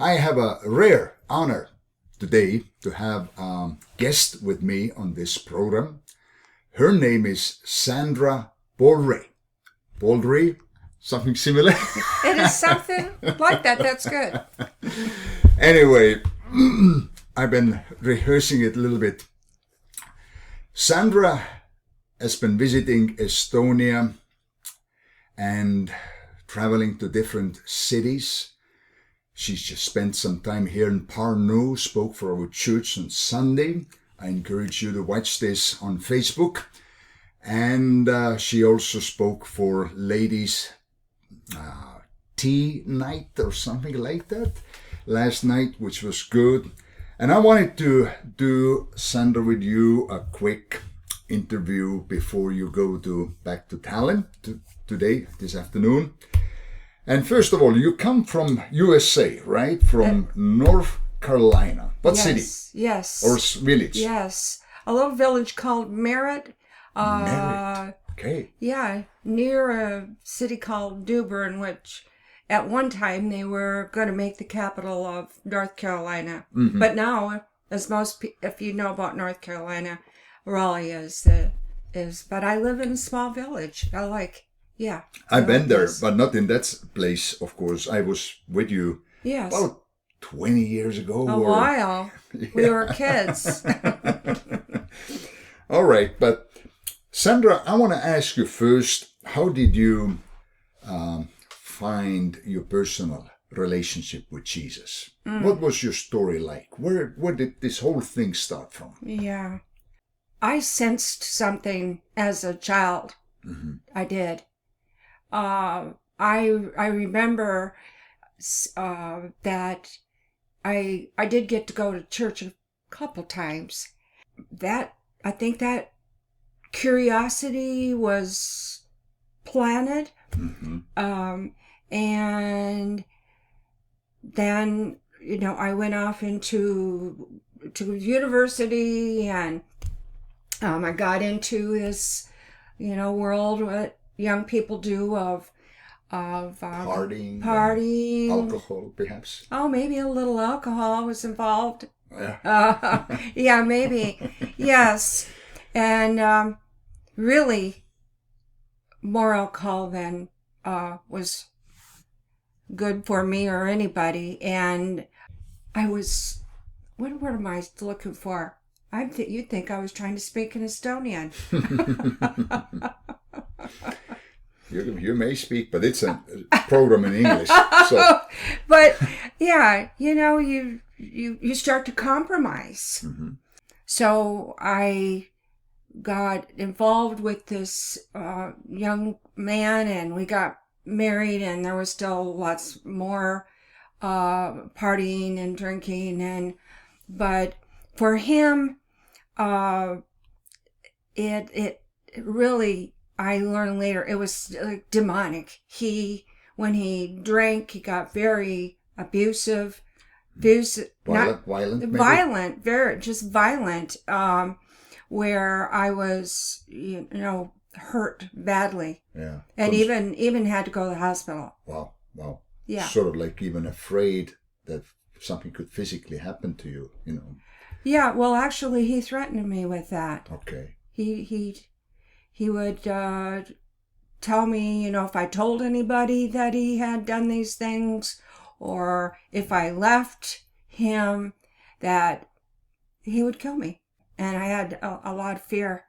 I have a rare honor today to have a guest with me on this program. Her name is Sandra Baldry. Baldry? Something similar? It is something like that. That's good. Anyway, I've been rehearsing it a little bit. Sandra has been visiting Estonia and traveling to different cities. She's just spent some time here in Pärnu, spoke for our church on Sunday. I encourage you to watch this on Facebook. And she also spoke for ladies' tea night or something like that last night, which was good. And I wanted to do, Sandra, with you a quick interview before you go back to Tallinn today, this afternoon. And first of all, you come from USA, right? From North Carolina. What city? Yes. Or village? Yes. A little village called Merritt. Merritt. Okay. Yeah, near a city called Dubern, which at one time they were going to make the capital of North Carolina. Mm-hmm. But now, as if you know about North Carolina, Raleigh is. But I live in a small village. Yeah. I've been there, but not in that place, of course. I was with you about 20 years ago. A while. Yeah. We were kids. All right. But Sandra, I want to ask you first, how did you find your personal relationship with Jesus? What was your story like? Where did this whole thing start from? Yeah. I sensed something as a child. Mm-hmm. I did. I remember that I did get to go to church a couple times. I think that curiosity was planted. Mm-hmm. And then, I went off to university, and I got into this, world, what young people do of partying, alcohol, perhaps. Oh, maybe a little alcohol was involved. Yeah, yeah, maybe. Yes, and really, more alcohol than was good for me or anybody. And I was, what word am I looking for? You'd think I was trying to speak in Estonian. You may speak, but it's a program in English. So. But yeah, you start to compromise. Mm-hmm. So I got involved with this young man, and we got married, and there was still lots more partying and drinking, but for him, it really, I learned later, it was like demonic. When he drank, he got very abusive, violent, very just violent, where I was, hurt badly. Yeah. And even had to go to the hospital. Wow. Yeah. Sort of like even afraid that something could physically happen to you, Yeah, well, actually, he threatened me with that. Okay. He would tell me, if I told anybody that he had done these things, or if I left him, that he would kill me. And I had a lot of fear.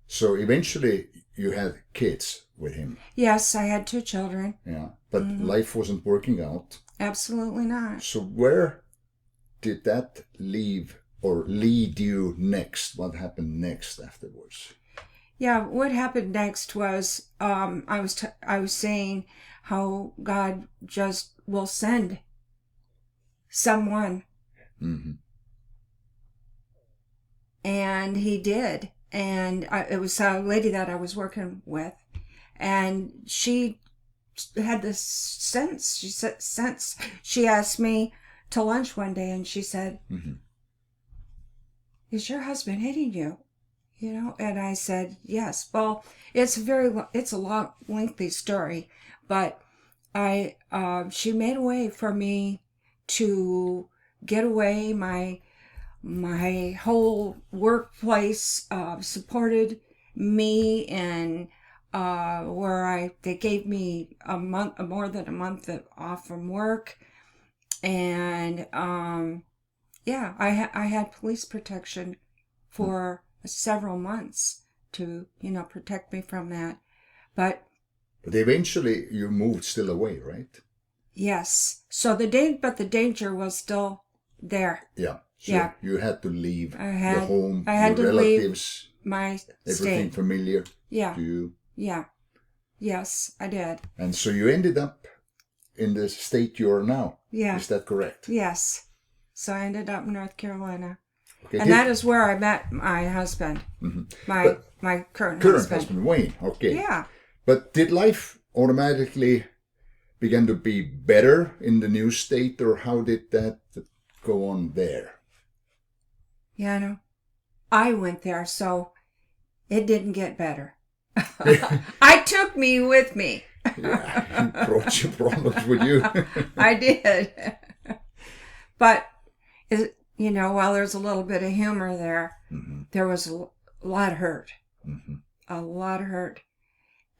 So eventually you had kids with him? Yes, I had 2 children. Yeah, but life wasn't working out? Absolutely not. So where did that lead you next? What happened next afterwards? Yeah, what happened next was I was saying how God just will send someone. Mm-hmm. And he did. And it was a lady that I was working with. And she had this sense. She asked me to lunch one day, and she said, mm-hmm. "Is your husband hitting you?" And I said, yes. Well, it's a long, lengthy story, but she made a way for me to get away. My whole workplace supported me, and where they gave me more than a month off from work, and I had police protection for several months to protect me from that, but eventually you moved still away, right? Yes. So the danger was still there. Yeah. So yeah. You had to leave the home, I had your relatives, leave my everything state. familiar Yeah. to you. Yeah. Yes, I did. And so you ended up in the state you are now. Yeah. Is that correct? Yes. So I ended up in North Carolina. Okay. And that is where I met my husband. Mm-hmm. My current husband. Wayne. Okay. Yeah. But did life automatically begin to be better in the new state, or how did that go on there? Yeah, no. I went there, so it didn't get better. I took me with me. Yeah, you brought your problems with you. I did. But, while there's a little bit of humor there, mm-hmm. there was a lot of hurt. Mm-hmm. A lot of hurt.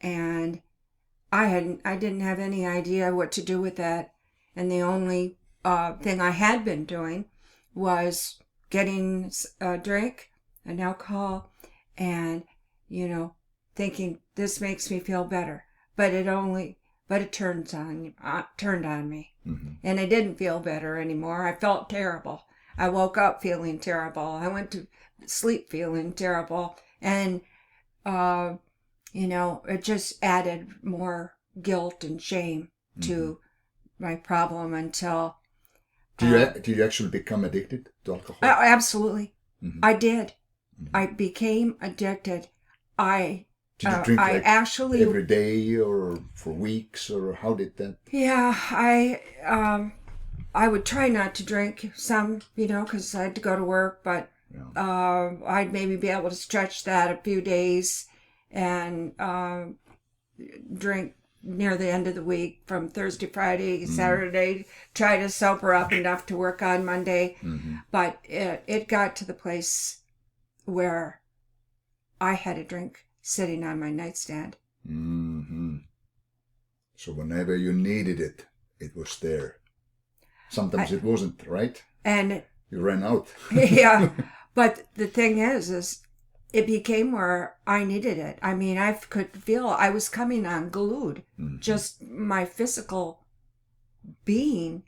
And I didn't have any idea what to do with that. And the only thing I had been doing was getting a drink, an alcohol, and, thinking this makes me feel better. But it turned on me. Mm-hmm. And I didn't feel better anymore. I felt terrible. I woke up feeling terrible. I went to sleep feeling terrible. And, it just added more guilt and shame to my problem until... Did you actually become addicted to alcohol? Absolutely. Mm-hmm. I did. Mm-hmm. I became addicted. Did you drink actually every day or for weeks, or how did that? Yeah, I would try not to drink some, because I had to go to work, but I'd maybe be able to stretch that a few days and drink near the end of the week from Thursday, Friday, Saturday, try to sober up enough to work on Monday. Mm-hmm. But it got to the place where I had a drink sitting on my nightstand. Mm-hmm. So whenever you needed it, it was there. Sometimes it wasn't, right? And you ran out. Yeah. But the thing is it became where I needed it. I mean, I could feel I was coming unglued. Mm-hmm. Just my physical being.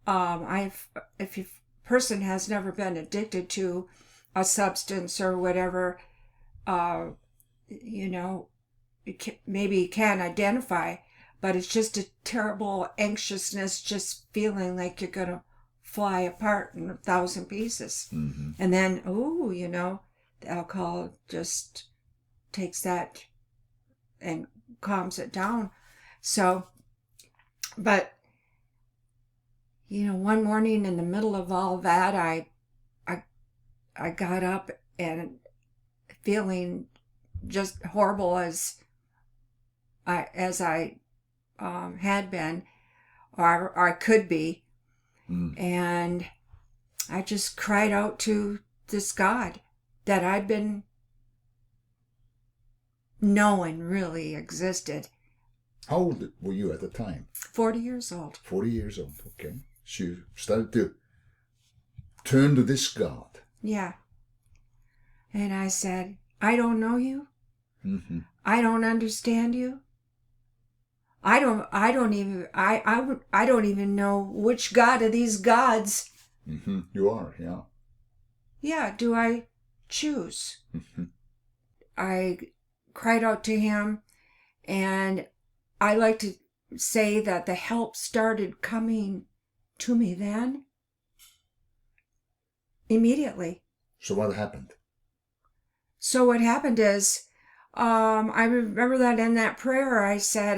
If a person has never been addicted to a substance or whatever, maybe you can identify, but it's just a terrible anxiousness, just feeling like you're going to fly apart in 1,000 pieces. Mm-hmm. And then, the alcohol just takes that and calms it down. So, but, one morning in the middle of all that, I got up and feeling just horrible as I had been, or I could be. And I just cried out to this God that I'd been knowing really existed. How old were you at the time? 40 years old. 40 years old, okay. So you started to turn to this God. Yeah. And I said, I don't know you. Mm-hmm. I don't understand you. I don't even know which God of these gods. Mm-hmm. You are, yeah. Yeah, do I choose? Mm-hmm. I cried out to him, and I like to say that the help started coming to me then. Immediately. So what happened? So what happened is, I remember that in that prayer I said,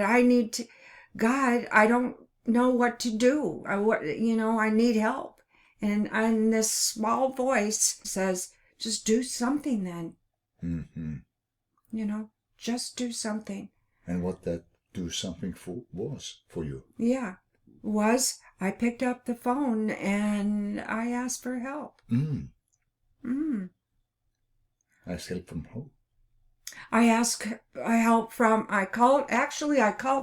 God, I don't know what to do. I need help. And this small voice says, just do something then. Mm-hmm. Just do something. And what that do something was for you? Yeah, was I picked up the phone and I asked for help. Ask help from who? I asked help from, I called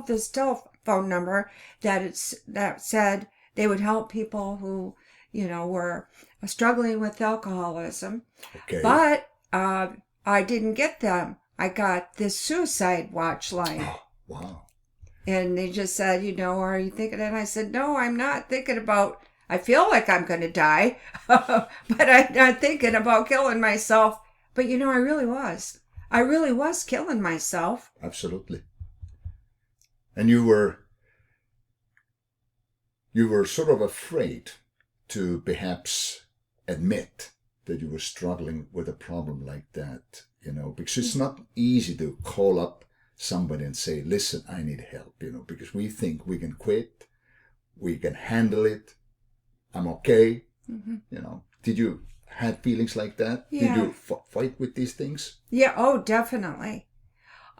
this telephone number that said they would help people who, were struggling with alcoholism. Okay. But I didn't get them. I got this suicide watch line. Oh, wow. And they just said, are you thinking? And I said, no, I'm not thinking about, I feel like I'm going to die, but I'm not thinking about killing myself. But I really was. I really was killing myself. Absolutely. And you were sort of afraid to perhaps admit that you were struggling with a problem like that, because it's not easy to call up somebody and say, listen, I need help, because we think we can quit, we can handle it, I'm okay. Did you had feelings like that? Yeah. Did you fight with these things? Yeah, oh, definitely.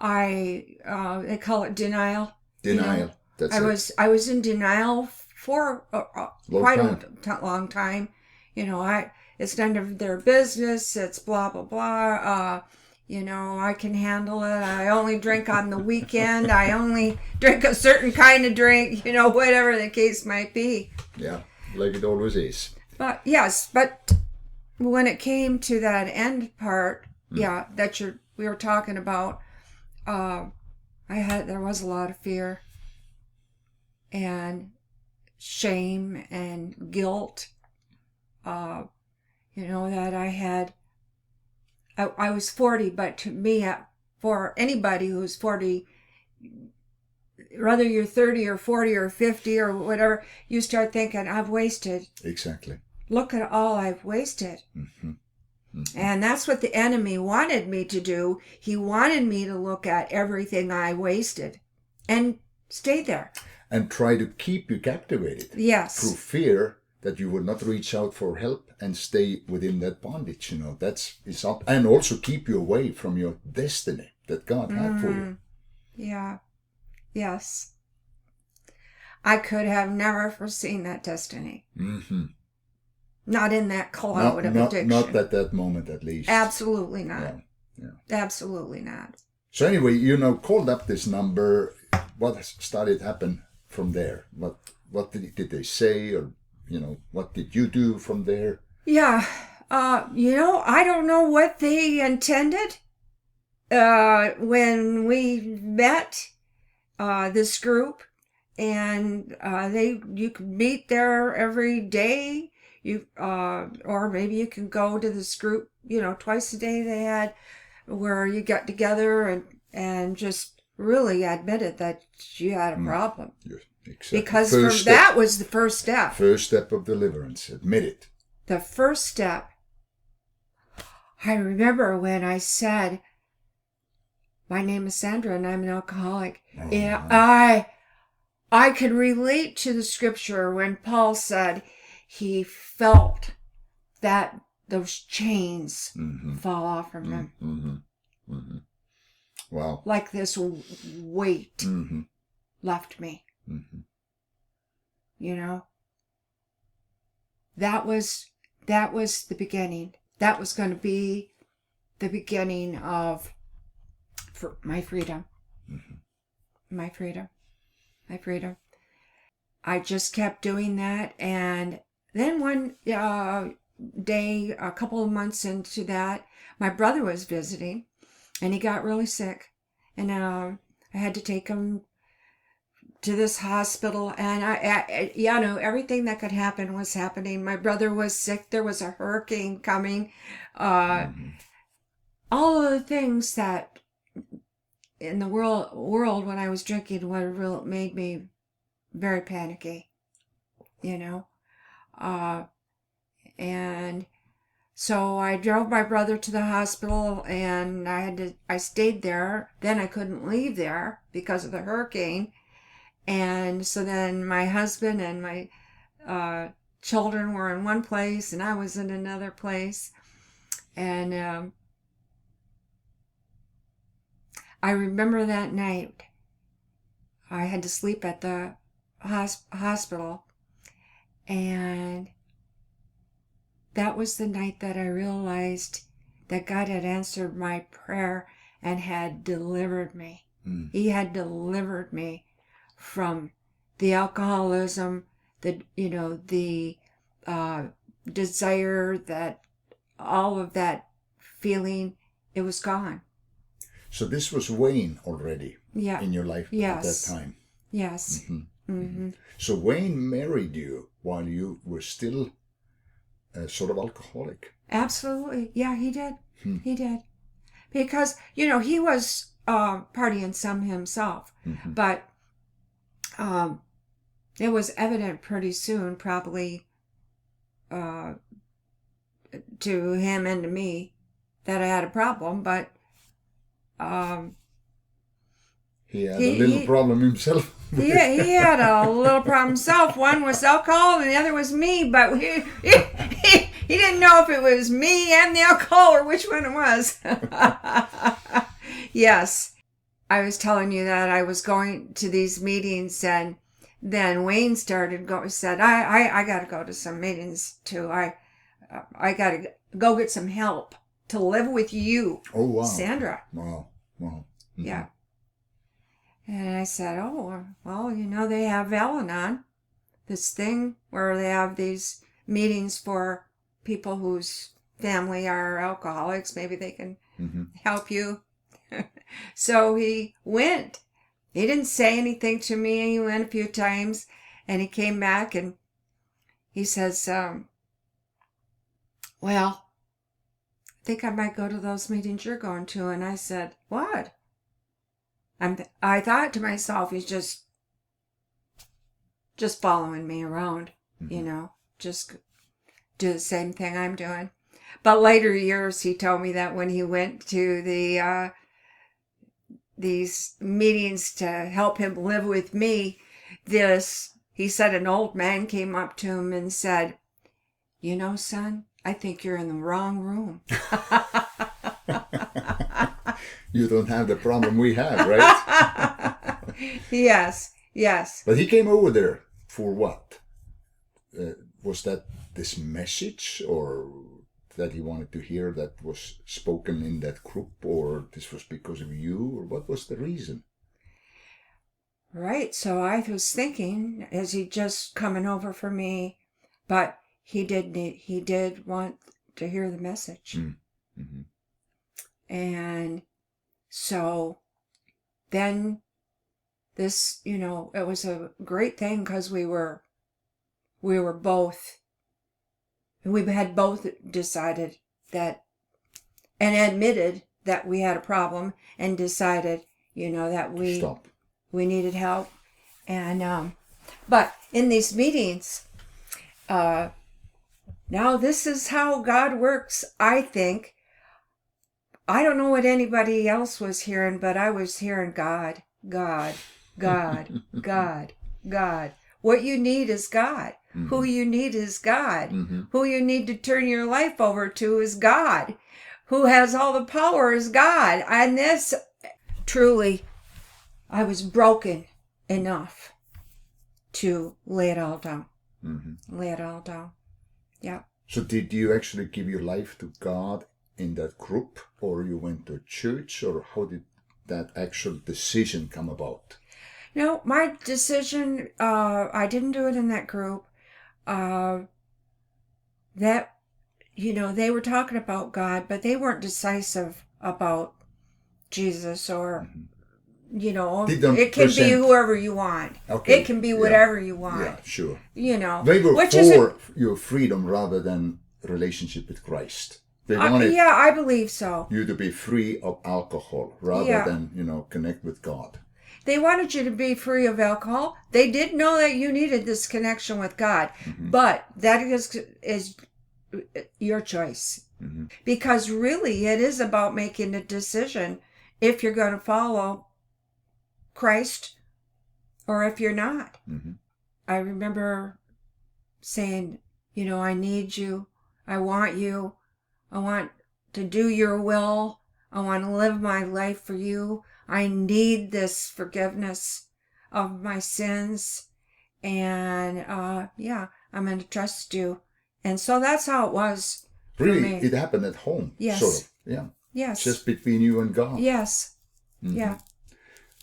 They call it denial. Denial. That's I was in denial for quite a long time. It's none of their business. It's blah, blah, blah. I can handle it. I only drink on the weekend. I only drink a certain kind of drink, whatever the case might be. Yeah, like it always is. But yes, when it came to that end part, that we were talking about, there was a lot of fear and shame and guilt, that I had. I was 40, but to me, for anybody who's 40, whether you're 30 or 40 or 50 or whatever, you start thinking, I've wasted. Exactly. Look at all I've wasted. And that's what the enemy wanted me to do. He wanted me to look at everything I wasted and stay there. And try to keep you captivated. Yes. Through fear that you will not reach out for help and stay within that bondage. It's up. And also keep you away from your destiny that God had for you. Yeah. Yes. I could have never foreseen that destiny. Not in that cloud of addiction. Not at that moment, at least. Absolutely not. Yeah. Absolutely not. So anyway, called up this number. What started to happen from there? What did they say, or what did you do from there? Yeah. I don't know what they intended. When we met this group, and you could meet there every day. Or maybe you can go to this group, twice a day they had, where you got together and just really admitted that you had a problem. Yes, exactly. Because that was the first step. First step of deliverance. Admit it. The first step. I remember when I said, my name is Sandra and I'm an alcoholic. Oh, and I could relate to the scripture when Paul said, he felt that those chains fall off from him. Wow. Like this weight left me. That was the beginning. That was going to be the beginning of my freedom. My freedom. I just kept doing that, and then one day, a couple of months into that, my brother was visiting, and he got really sick, and I had to take him to this hospital, and everything that could happen was happening. My brother was sick. There was a hurricane coming. All of the things that in the world when I was drinking what made me very panicky, and so I drove my brother to the hospital, and I stayed there. Then I couldn't leave there because of the hurricane. And so then my husband and my children were in one place, and I was in another place. And I remember that night I had to sleep at the hospital, And that was the night that I realized that God had answered my prayer and had delivered me. He had delivered me from the alcoholism, the desire, that all of that feeling, it was gone. So this was Wayne already in your life at that time? Yes. So Wayne married you while you were still sort of alcoholic? Absolutely. Yeah, he did. He did. Because, he was partying some himself. But it was evident pretty soon, probably to him and to me, that I had a problem. But he had a little problem himself. He had a little problem himself. One was alcohol and the other was me. But he didn't know if it was me and the alcohol or which one it was. Yes. I was telling you that I was going to these meetings, and then Wayne said, I got to go to some meetings too. I got to go get some help to live with you. Oh, wow. Sandra. Wow. Yeah. And I said, oh, well, they have Al-Anon, this thing where they have these meetings for people whose family are alcoholics. Maybe they can help you. So he went. He didn't say anything to me. He went a few times, and he came back, and he says, well, I think I might go to those meetings you're going to. And I said, what? I thought to myself, he's just following me around, just do the same thing I'm doing. But later years, he told me that when he went to these meetings to help him live with me, he said an old man came up to him and said, son, I think you're in the wrong room. You don't have the problem we have, right? Yes. But he came over there for what? Was that this message, or that he wanted to hear that was spoken in that group, or this was because of you, or what was the reason? Right. So I was thinking, is he just coming over for me? But he did want to hear the message. And so then this, it was a great thing, because we had both decided that, and admitted that we had a problem, and decided, that we needed help. And, but in these meetings, now this is how God works, I think. I don't know what anybody else was hearing, but I was hearing God. What you need is God. Who you need is God. Who you need to turn your life over to is God. Who has all the power is God. And this, truly, I was broken enough to lay it all down. Lay it all down. Yeah. So did you actually give your life to God in that group, or you went to church, or how did that actual decision come about? No, my decision, I didn't do it in that group. That, they were talking about God, but they weren't decisive about Jesus, or, it can be whoever you want. Okay. It can be whatever you want. Yeah, sure. They were for your freedom rather than relationship with Christ. They wanted I believe so. You to be free of alcohol rather than, connect with God. They wanted you to be free of alcohol. They did know that you needed this connection with God. But that is your choice. Because really it is about making a decision if you're going to follow Christ or if you're not. I remember saying, I need you. I want you. I want to do your will. I want to live my life for you. I need this forgiveness of my sins. And, I'm going to trust you. And so that's how it was. Really, it happened at home. Yes. Sort of. Yeah. Yes. Just between you and God. Yes. Mm-hmm. Yeah.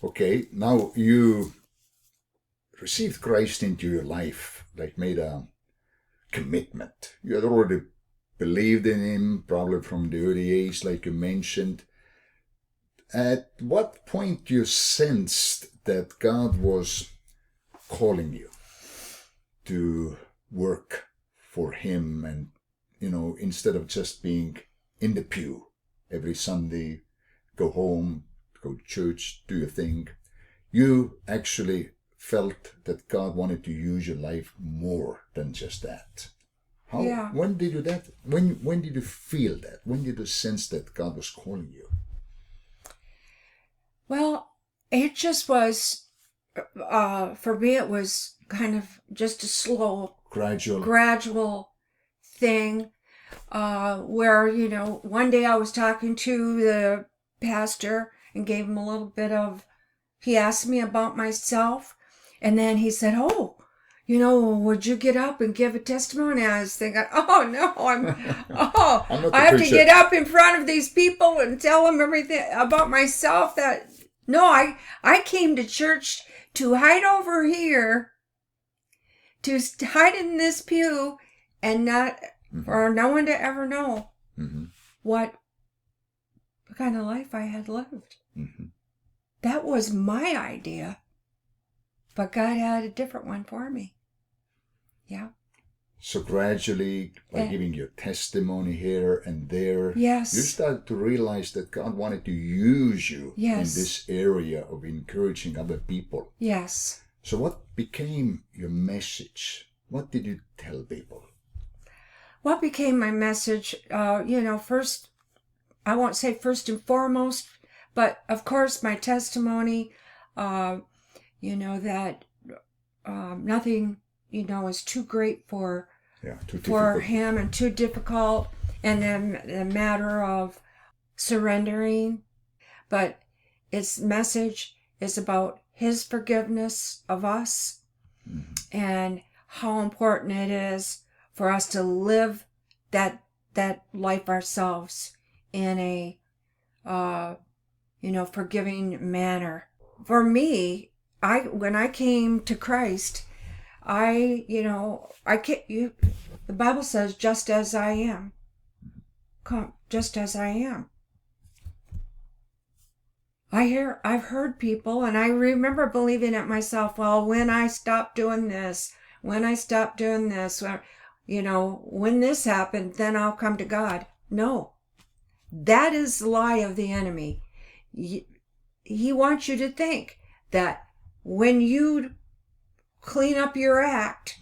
Okay. Now you received Christ into your life, like made a commitment. You had already believed in him, probably from the early age, like you mentioned. At what point you sensed that God was calling you to work for him, and, you know, instead of just being in the pew every Sunday, go home, go to church, do your thing, you actually felt that God wanted to use your life more than just that? How? Yeah. When did you that? When did you feel that? When did you sense that God was calling you? Well, it just was, for me, it was kind of just a slow, gradual thing, where, you know, one day I was talking to the pastor and gave him a little bit of, he asked me about myself, and then he said, oh, you know, would you get up and give a testimony? I was thinking, oh no, I have to get up in front of these people and tell them everything about myself. No, I came to church to hide over here, to hide in this pew, and not for no one to ever know what kind of life I had lived. That was my idea, but God had a different one for me. Yeah. So gradually, by giving your testimony here and there, yes, you started to realize that God wanted to use you in this area of encouraging other people. Yes. So what became your message? What did you tell people? What became my message? You know, first, I won't say first and foremost, but of course my testimony, you know, that nothing, you know, is too great for him and too difficult, and then the matter of surrendering. But its message is about his forgiveness of us and how important it is for us to live that life ourselves in a you know, forgiving manner. For me, when I came to Christ, the Bible says, just as I am. Come, just as I am. I've heard people, and I remember believing it myself, well, when I stop doing this, when this happened, then I'll come to God. No. That is the lie of the enemy. He wants you to think that when you clean up your act,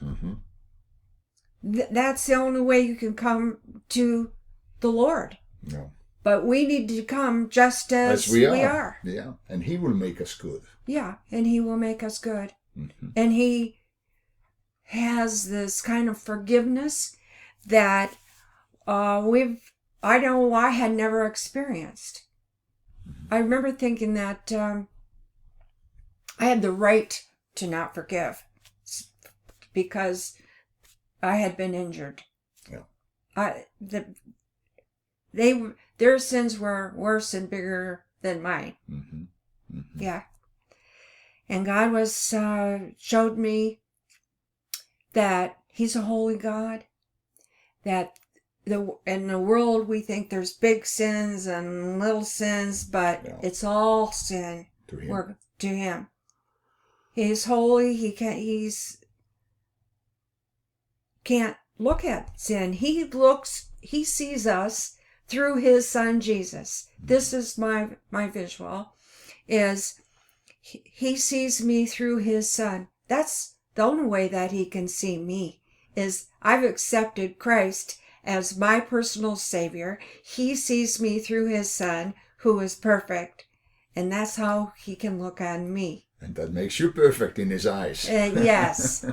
that's the only way you can come to the Lord. No. But we need to come just as we are. Yeah, and he will make us good. Yeah, and he will make us good. And he has this kind of forgiveness that I had never experienced. I remember thinking that I had the right to not forgive because I had been injured. Yeah. Their sins were worse and bigger than mine. Yeah. And God showed me that he's a holy God, that in the world we think there's big sins and little sins, but it's all sin to him. He's holy. He can't look at sin. He sees us through his son Jesus. This is my visual, is he sees me through his son. That's the only way that he can see me, is I've accepted Christ as my personal savior. He sees me through his son, who is perfect, and that's how he can look on me. And that makes you perfect in his eyes. Yes.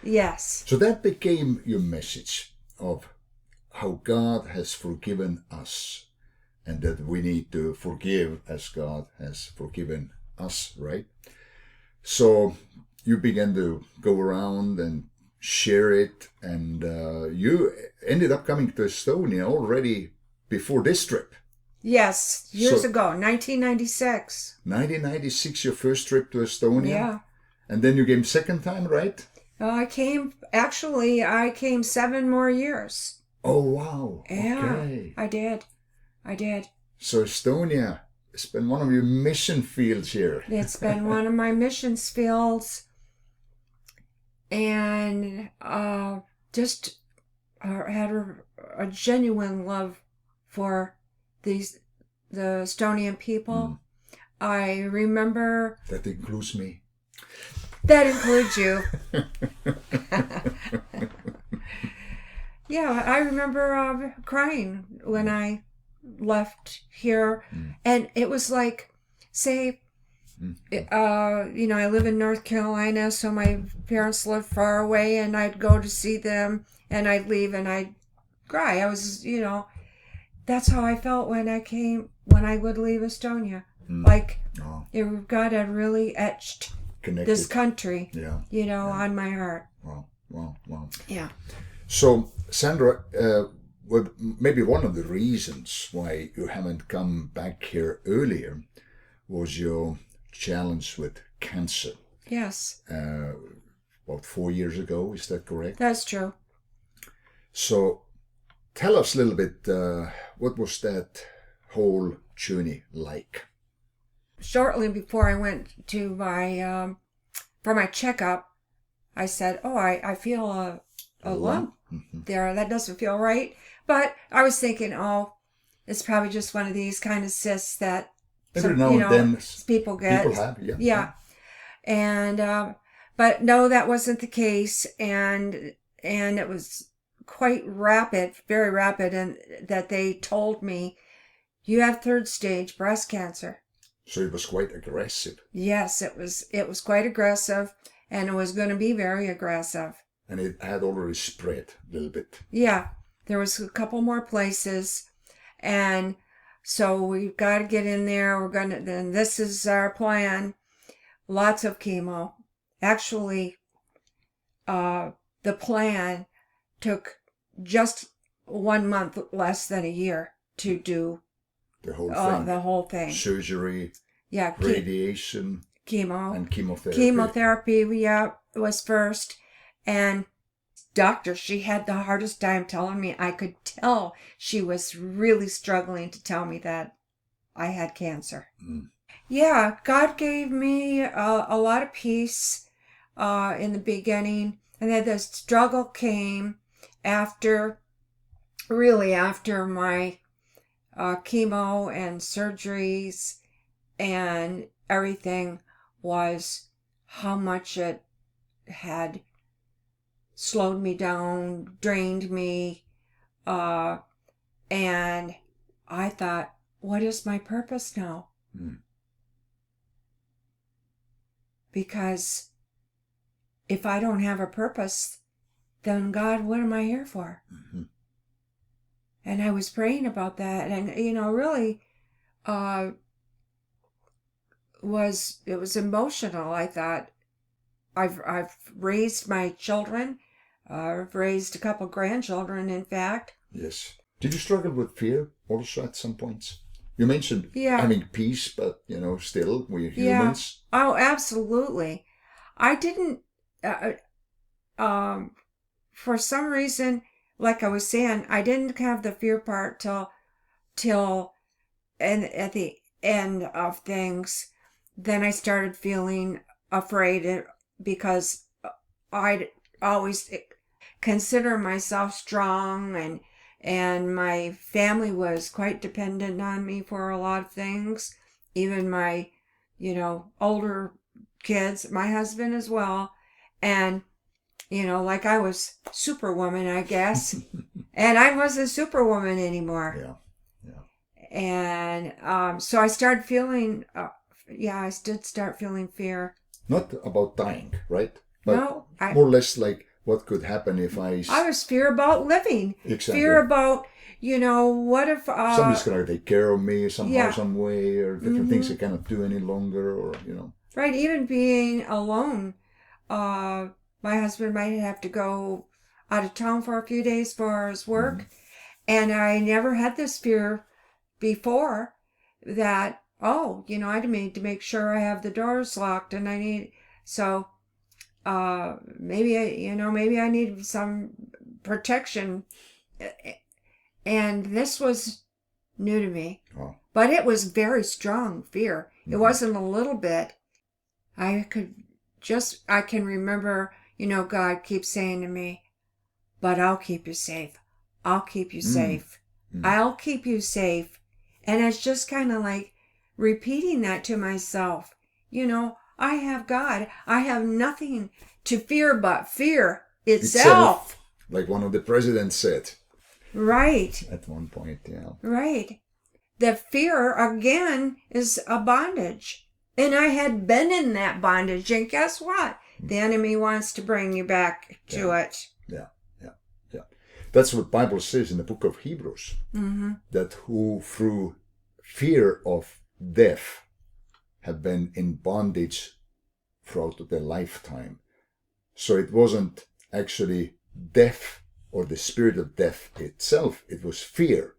Yes. So that became your message of how God has forgiven us, and that we need to forgive as God has forgiven us, right? So you began to go around and share it. And you ended up coming to Estonia already before this trip. Yes, years ago, 1996. 1996, your first trip to Estonia? Yeah. And then you came second time, right? I came 7 more years. Oh, wow. Yeah, Okay. I did. So Estonia has been one of your mission fields here. It's been one of my missions fields. And just had a genuine love for the Estonian people. I remember... That includes me. That includes you. Yeah, I remember crying when I left here. And it was like, say, I live in North Carolina, so my parents lived far away, and I'd go to see them, and I'd leave and I'd cry. I was, that's how I felt when I would leave Estonia. Like, God had really etched this country, on my heart. Wow. Yeah. So, Sandra, maybe one of the reasons why you haven't come back here earlier was your challenge with cancer. Yes. About 4 years ago, is that correct? That's true. So, tell us a little bit, what was that whole journey like? Shortly before I went to for my checkup, I said, I feel a lump there. That doesn't feel right. But I was thinking, it's probably just one of these kind of cysts that every now and then people get. People have, yeah. And, but no, that wasn't the case. And it was quite rapid, very rapid. And that they told me, you have 3rd stage breast cancer. So it was quite aggressive. Yes, it was quite aggressive, and it was going to be very aggressive. And it had already spread a little bit. Yeah, there was a couple more places, and so we've got to get in there. Then this is our plan. Lots of chemo. Actually, the plan took just 1 month, less than a year, to do the whole thing. The whole thing. Surgery. Yeah. Radiation. Chemo. And chemotherapy. Chemotherapy, was first. And doctor, she had the hardest time telling me. I could tell she was really struggling to tell me that I had cancer. Yeah, God gave me a lot of peace in the beginning. And then the struggle came after my chemo and surgeries and everything, was how much it had slowed me down, drained me, and I thought, what is my purpose now? Because if I don't have a purpose, then God, what am I here for? And I was praying about that, and really, it was emotional. I thought, I've raised my children. I've raised a couple grandchildren, in fact. Yes. Did you struggle with fear also at some points? You mentioned having peace, but still we're humans. Yeah. Oh, absolutely. I didn't. For some reason, like I was saying, I didn't have the fear part till and at the end of things. Then I started feeling afraid because I'd always consider myself strong, and my family was quite dependent on me for a lot of things. Even my, older kids, my husband as well. And, like I was Superwoman, I guess. And I wasn't Superwoman anymore. Yeah. And so I started feeling, I did start feeling fear. Not about dying, right? But no. More or less like what could happen if I was fear about living. Exactly. Fear about, what if... somebody's going to take care of me somehow, some way, or different things I cannot do any longer, or, Right, even being alone my husband might have to go out of town for a few days for his work. And I never had this fear before that, I need to make sure I have the doors locked, and maybe I need some protection. And this was new to me. Oh. But it was very strong fear. It wasn't a little bit. I can remember, God keeps saying to me, but I'll keep you safe. I'll keep you safe. I'll keep you safe. And it's just kind of like repeating that to myself. I have God. I have nothing to fear but fear itself. Like one of the presidents said. Right. At one point, yeah. Right. The fear, again, is a bondage. And I had been in that bondage. And guess what? The enemy wants to bring you back to it. Yeah. That's what Bible says in the book of Hebrews. That who through fear of death have been in bondage throughout their lifetime. So it wasn't actually death or the spirit of death itself. It was fear.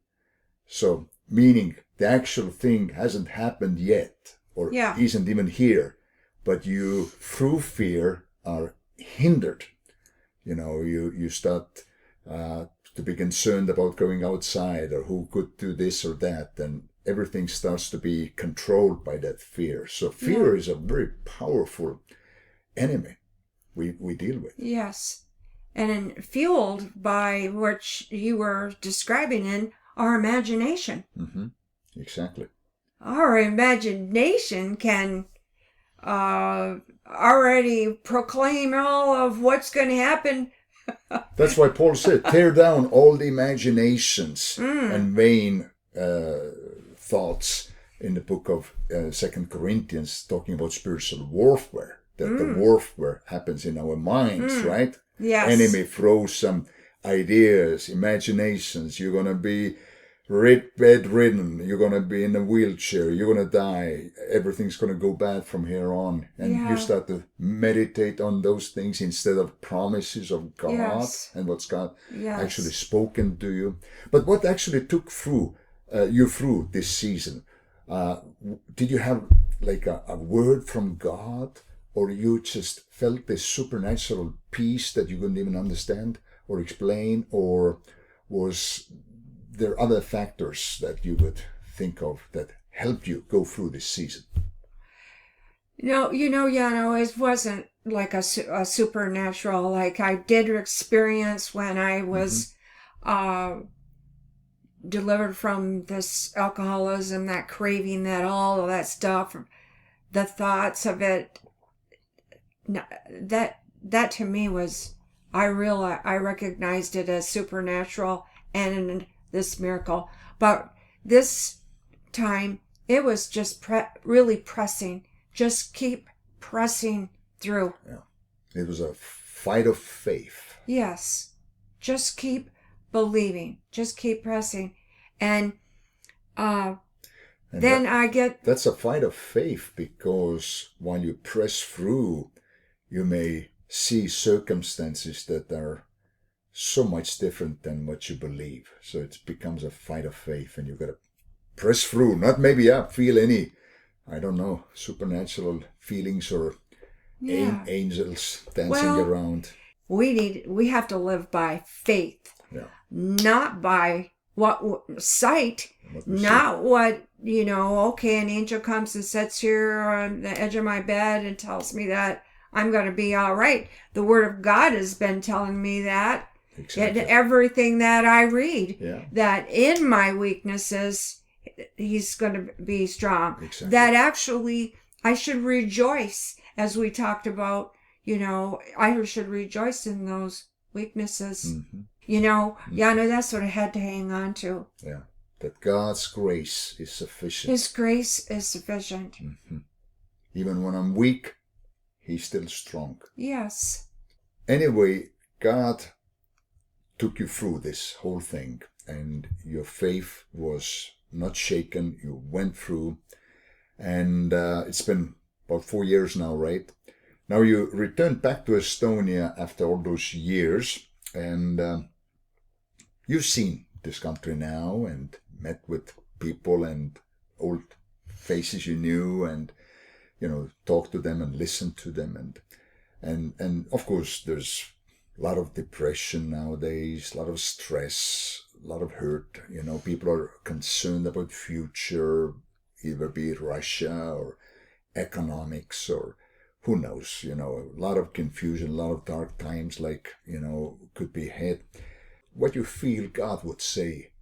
So meaning the actual thing hasn't happened yet or isn't even here. But you, through fear, are hindered. You start to be concerned about going outside or who could do this or that, and everything starts to be controlled by that fear. So fear is a very powerful enemy we deal with. Yes. And fueled by what you were describing in our imagination. Exactly. Our imagination can already proclaim all of what's going to happen. That's why Paul said, tear down all the imaginations and vain thoughts in the book of 2 Corinthians, talking about spiritual warfare, that the warfare happens in our minds, right? Yes. Enemy throws some ideas, imaginations. You're going to be bedridden. You're going to be in a wheelchair. You're going to die. Everything's going to go bad from here on. And you start to meditate on those things instead of promises of God and what's God actually spoken to you. But what actually took you through this season? Did you have like a word from God, or you just felt this supernatural peace that you couldn't even understand or explain, or was there other factors that you would think of that helped you go through this season? Janno, it wasn't like a supernatural. Like I did experience when I was delivered from this alcoholism, that craving, that all of that stuff, the thoughts of it. That to me was, I recognized it as supernatural and this miracle. But this time it was just really pressing. Just keep pressing through. Yeah. It was a fight of faith. Yes. Just keep believing. Just keep pressing. And then that's a fight of faith, because while you press through, you may see circumstances that are so much different than what you believe. So it becomes a fight of faith, and you've got to press through. Not maybe feel any, I don't know, supernatural feelings or angels dancing around. We have to live by faith, not by sight, not what, okay, an angel comes and sits here on the edge of my bed and tells me that I'm going to be all right. The Word of God has been telling me that. Exactly. And everything that I read, that in my weaknesses, He's going to be strong. Exactly. That actually I should rejoice, as we talked about, I should rejoice in those weaknesses. That's what I had to hang on to. Yeah, that God's grace is sufficient. His grace is sufficient. Even when I'm weak, He's still strong. Yes. Anyway, God took you through this whole thing, and your faith was not shaken. You went through, and it's been about 4 years now, right? Now you returned back to Estonia after all those years, and you've seen this country now and met with people and old faces you knew, and talked to them and listened to them, and of course there's a lot of depression nowadays, a lot of stress, a lot of hurt. People are concerned about future, either be it Russia or economics or who knows, a lot of confusion, a lot of dark times could be ahead. What you feel God would say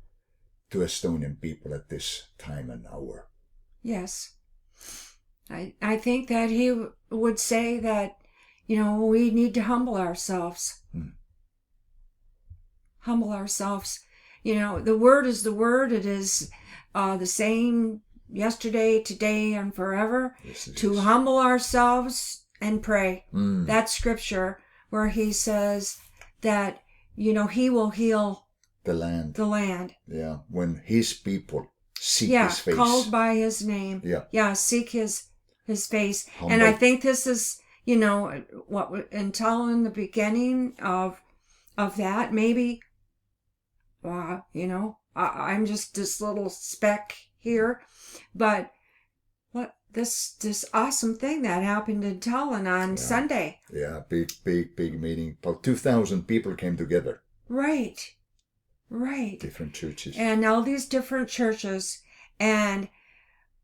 to Estonian people at this time and hour? Yes. I think that he would say that, we need to humble ourselves. Humble ourselves. The word is the word. It is the same yesterday, today, and forever. Yes, to is. Humble ourselves and pray. That's scripture where he says that, he will heal the land. Yeah, when his people seek his face. Called by his name. Yeah, seek his face. Humble. And I think this is, what until in the beginning of that, maybe, I'm just this little speck here, but what this awesome thing that happened in Tallinn on Sunday. Yeah, big meeting. About 2,000 people came together. Right. Different churches. And all these different churches, and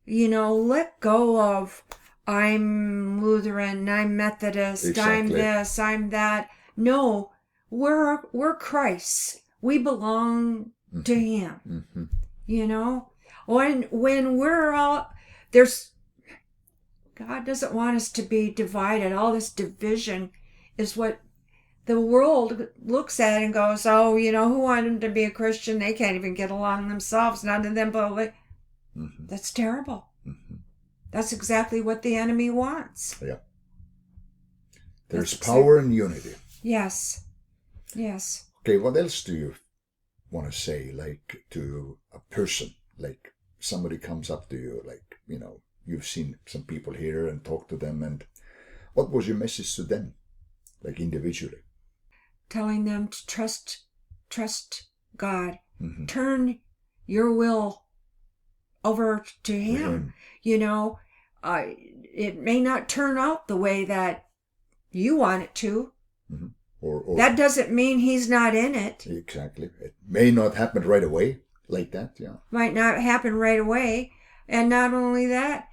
let go of I'm Lutheran, I'm Methodist, Exactly. I'm this, I'm that. No, we're Christ. We belong to him. When we're all God doesn't want us to be divided. All this division is what the world looks at and goes, who wanted to be a Christian? They can't even get along themselves. None of them believe. That's terrible. That's exactly what the enemy wants. Yeah. There's power in unity. Yes. Okay, what else do you want to say, to a person? Somebody comes up to you, you've seen some people here and talked to them, and what was your message to them, individually? Telling them to trust God. Turn your will over to him. It may not turn out the way that you want it to. Or that doesn't mean he's not in it. Exactly. It may not happen right away like that, yeah. Might not happen right away. And not only that,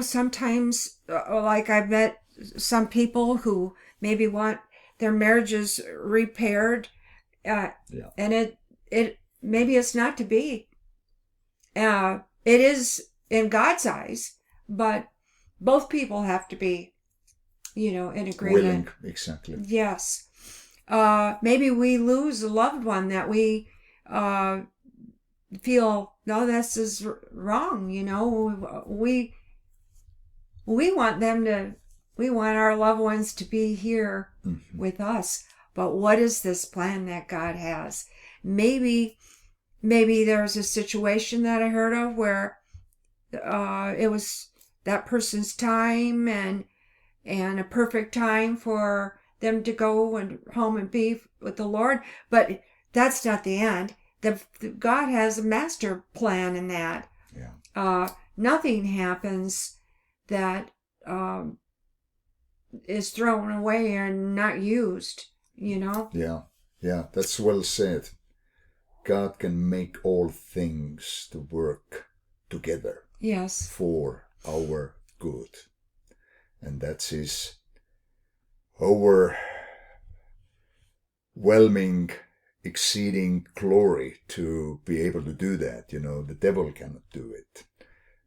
sometimes, I've met some people who maybe want their marriages repaired, and it maybe it's not to be. It is in God's eyes, but both people have to be, in agreement. Willing, exactly. Yes. Maybe we lose a loved one that we feel, no, this is wrong. We want our loved ones to be here with us. But what is this plan that God has? Maybe there's a situation that I heard of where it was that person's time and a perfect time for them to go and home and be with the Lord. But that's not the end. God has a master plan in that. Yeah. Nothing happens that is thrown away and not used, Yeah, that's well said. God can make all things to work together. Yes. For our good. And that's his overwhelming, exceeding glory to be able to do that. The devil cannot do it.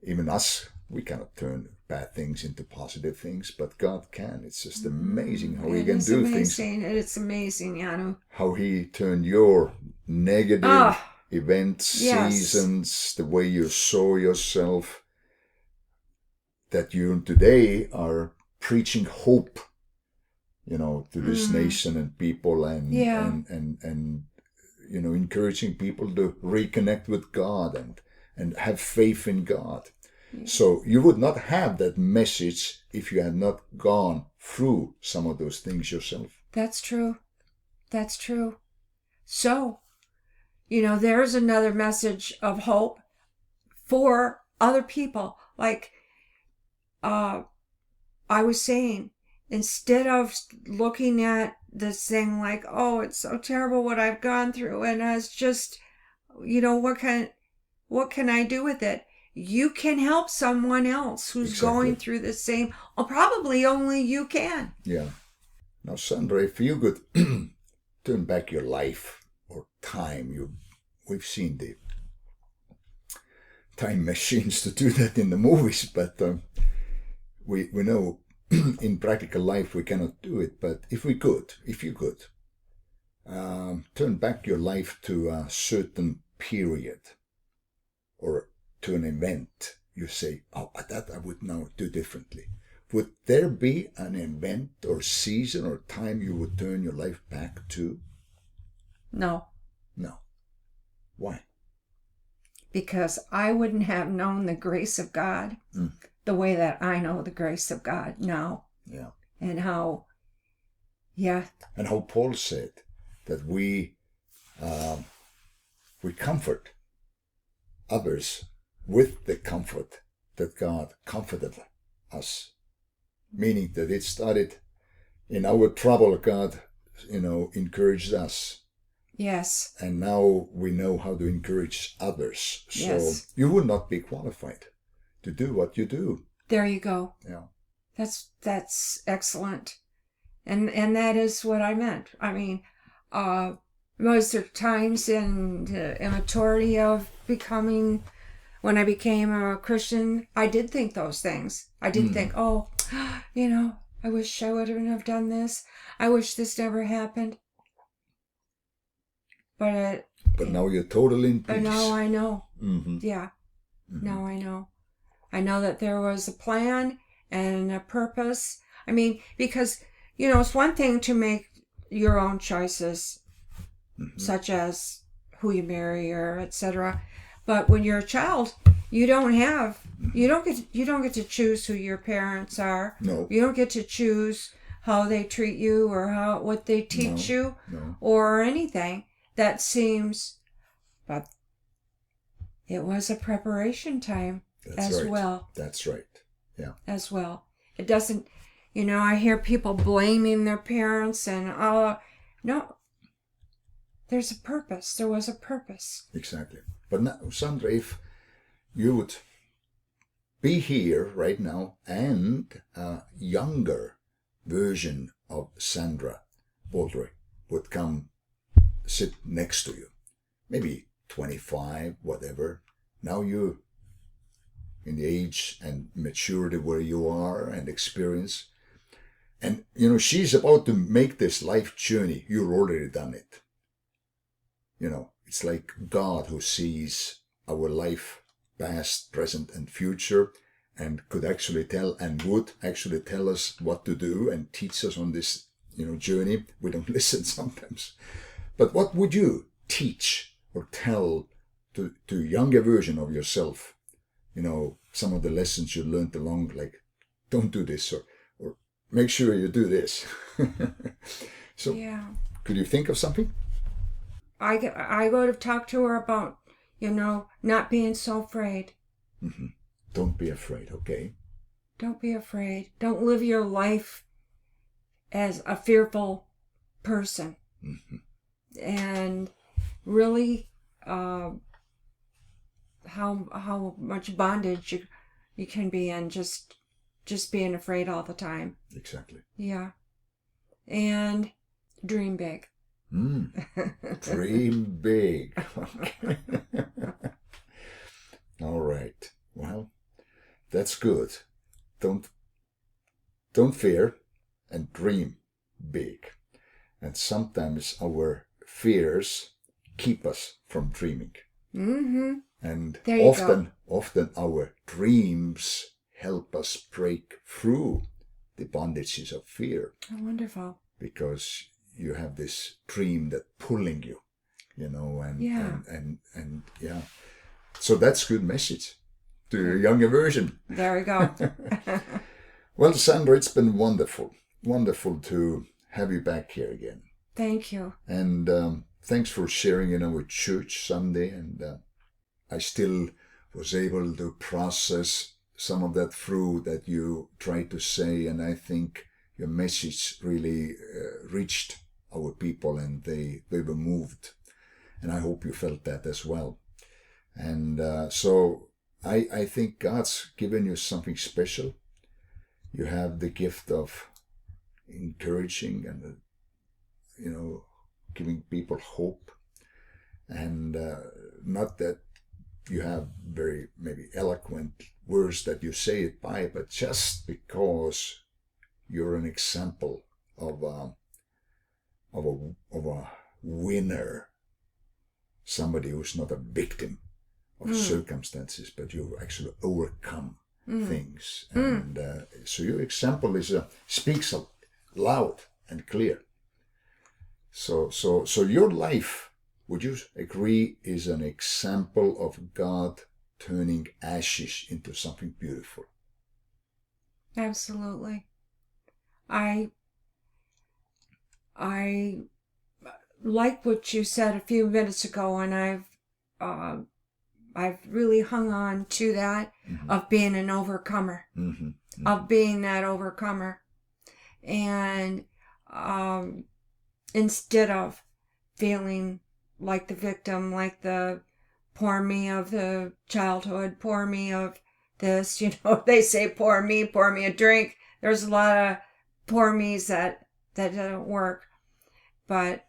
Even us, we cannot turn bad things into positive things, but God can. It's just amazing how he can do things. It's amazing, Janno. How he turned your negative events, seasons, the way you saw yourself, that you today are preaching hope, to this nation and people, and encouraging people to reconnect with God and have faith in God. So you would not have that message if you had not gone through some of those things yourself. That's true. That's true. So, there's another message of hope for other people. Like I was saying, instead of looking at this thing like, oh, it's so terrible what I've gone through, and it's just, what can I do with it? You can help someone else who's going through the same, or probably only you can. Yeah. Now, Sandra, if you could turn back your life or time, we've seen the time machines to do that in the movies, but we know in practical life we cannot do it. But if you could turn back your life to a certain period or to an event, you say, oh, that I would now do differently. Would there be an event or season or time you would turn your life back to? No. No. Why? Because I wouldn't have known the grace of God the way that I know the grace of God now. Yeah. And how, And how Paul said that we comfort others with the comfort that God comforted us. Meaning that it started in our trouble, God, encouraged us. Yes. And now we know how to encourage others. So yes. You would not be qualified to do what you do. There you go. Yeah. That's excellent. And that is what I meant. I mean, most of the times in the immaturity of becoming, when I became a Christian, I did think those things. I did think, oh, I wish I wouldn't have done this. I wish this never happened. But now you're totally in peace. But now I know. Mm-hmm. Yeah. Mm-hmm. Now I know. I know that there was a plan and a purpose. I mean, because, it's one thing to make your own choices, such as who you marry or etc. But when you're a child, you don't get to choose who your parents are. No. You don't get to choose how they treat you or what they teach you or anything. That seems, but it was a preparation time as well. That's right. Yeah. As well. It doesn't, I hear people blaming their parents and, no, there's a purpose. There was a purpose. Exactly. But now, Sandra, if you would be here right now and a younger version of Sandra Baldry would come sit next to you, maybe 25, whatever. Now you, in the age and maturity where you are and experience, and she's about to make this life journey. You've already done it. It's like God who sees our life, past, present, and future, and could actually tell and would actually tell us what to do and teach us on this, journey. We don't listen sometimes. But what would you teach or tell to a younger version of yourself? Some of the lessons you learned along, like, don't do this or make sure you do this. So, Could you think of something? I would have talked to her about, not being so afraid. Mm-hmm. Don't be afraid, okay? Don't be afraid. Don't live your life as a fearful person. Mm-hmm. And really, how much bondage you can be in just being afraid all the time. Exactly. Yeah. And dream big. Dream big. Okay. All right. Well, that's good. Don't fear and dream big. And sometimes our fears keep us from dreaming. Mm-hmm. And often our dreams help us break through the bondages of fear. Oh, wonderful. Because you have this dream that pulling you, and yeah. So that's good message. to a younger version. There we go. Well, Sandra, it's been wonderful to have you back here again. Thank you. And thanks for sharing in our church Sunday. And I still was able to process some of that through that you tried to say. And I think your message really reached our people, and they were moved. And I hope you felt that as well. And so I think God's given you something special. You have the gift of encouraging and, giving people hope. And not that you have very maybe eloquent words that you say it by, but just because you're an example of a winner, somebody who's not a victim of circumstances, but you actually overcome things. And so your example speaks loud and clear. So your life, would you agree, is an example of God turning ashes into something beautiful? Absolutely. I like what you said a few minutes ago, and I've really hung on to that, of being an overcomer, of being that overcomer. And instead of feeling like the victim, like the poor me of the childhood, poor me of this, they say poor me a drink. There's a lot of poor me's that doesn't work. But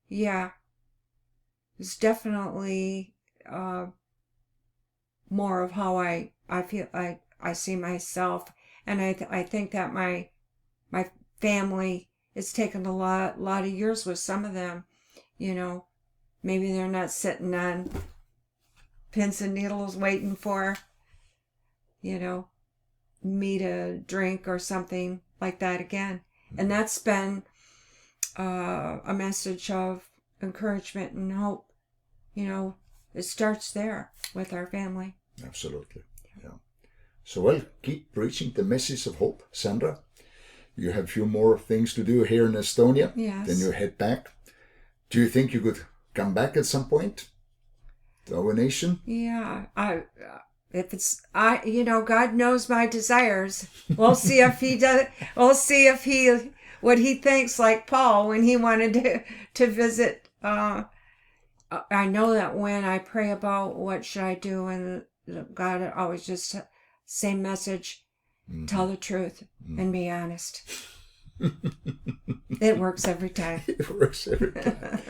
yeah, it's definitely more of how I feel I see myself. And I think that my family, it's taken a lot of years with some of them. Maybe they're not sitting on pins and needles waiting for me to drink or something like that again. And that's been a message of encouragement and hope. It starts there with our family. Absolutely. Yeah. So, keep preaching the message of hope, Sandra. You have a few more things to do here in Estonia. Yes. Then you head back. Do you think you could come back at some point to our nation? Yeah. God knows my desires. We'll see if he does. We'll see if what he thinks, like Paul when he wanted to visit. I know that when I pray about what should I do, and God always just same message: tell the truth and be honest. It works every time. It works every time.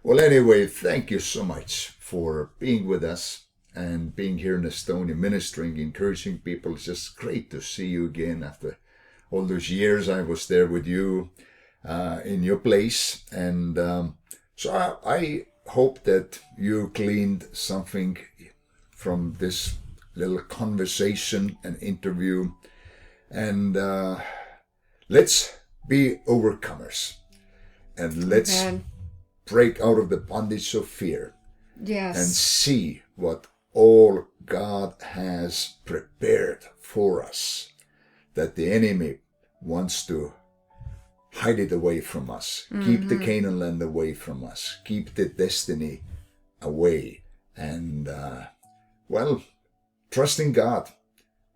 Well, anyway, thank you so much for being with us and being here in Estonia, ministering, encouraging people. It's just great to see you again after all those years I was there with you in your place. And so I hope that you gleaned something from this little conversation and interview. And let's be overcomers. And let's break out of the bondage of fear. Yes. And see what all God has prepared for us, that the enemy wants to hide it away from us, keep the Canaan land away from us, keep the destiny away. And, trust in God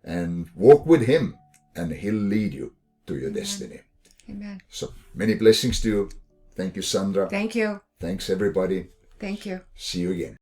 and walk with him, and he'll lead you to your destiny. Amen. So many blessings to you. Thank you, Sandra. Thank you. Thanks, everybody. Thank you. See you again.